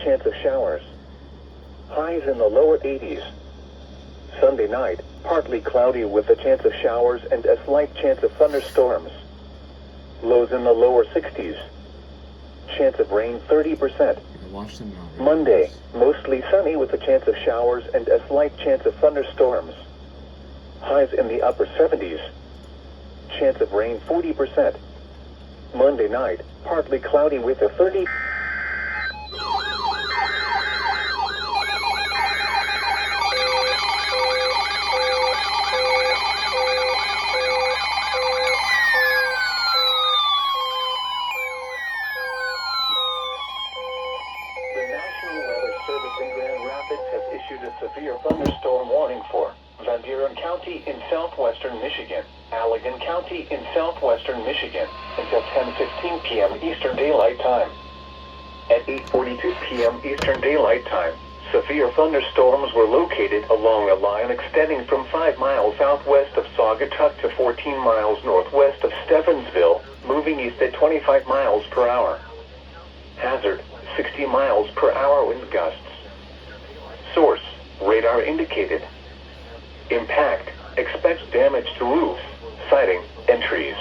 chance of showers. Highs in the lower 80s. Sunday night, partly cloudy with a chance of showers and a slight chance of thunderstorms. Lows in the lower 60s. Chance of rain 30%. Watch them now. Monday, mostly sunny with a chance of showers and a slight chance of thunderstorms. Highs in the upper 70s. Chance of rain 40%. Monday night, partly cloudy with a 30%. Issued a severe thunderstorm warning for Van Buren County in southwestern Michigan, Allegan County in southwestern Michigan, until 10:15 p.m. Eastern Daylight Time. At 8:42 p.m. Eastern Daylight Time, severe thunderstorms were located along a line extending from 5 miles southwest of Saugatuck to 14 miles northwest of Stevensville, moving east at 25 miles per hour. Hazard, 60 miles per hour wind gusts. Source, radar indicated. Impact, expects damage to roofs, siding, and trees.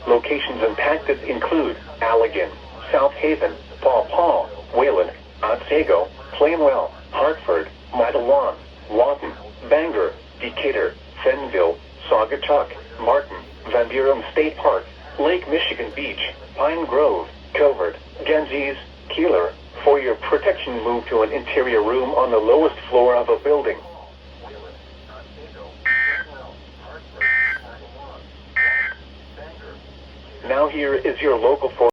Locations impacted include Allegan, South Haven, Paw Paw, Wayland, Otsego, Plainwell, Hartford, Matawan, Lawton, Bangor, Decatur, Fenville, Saugatuck, Martin, Van Buren State Park, Lake Michigan Beach, Pine Grove, Covert, Ganges, Keeler. For your protection, move to an interior room on the lowest floor of a building. Now here is your local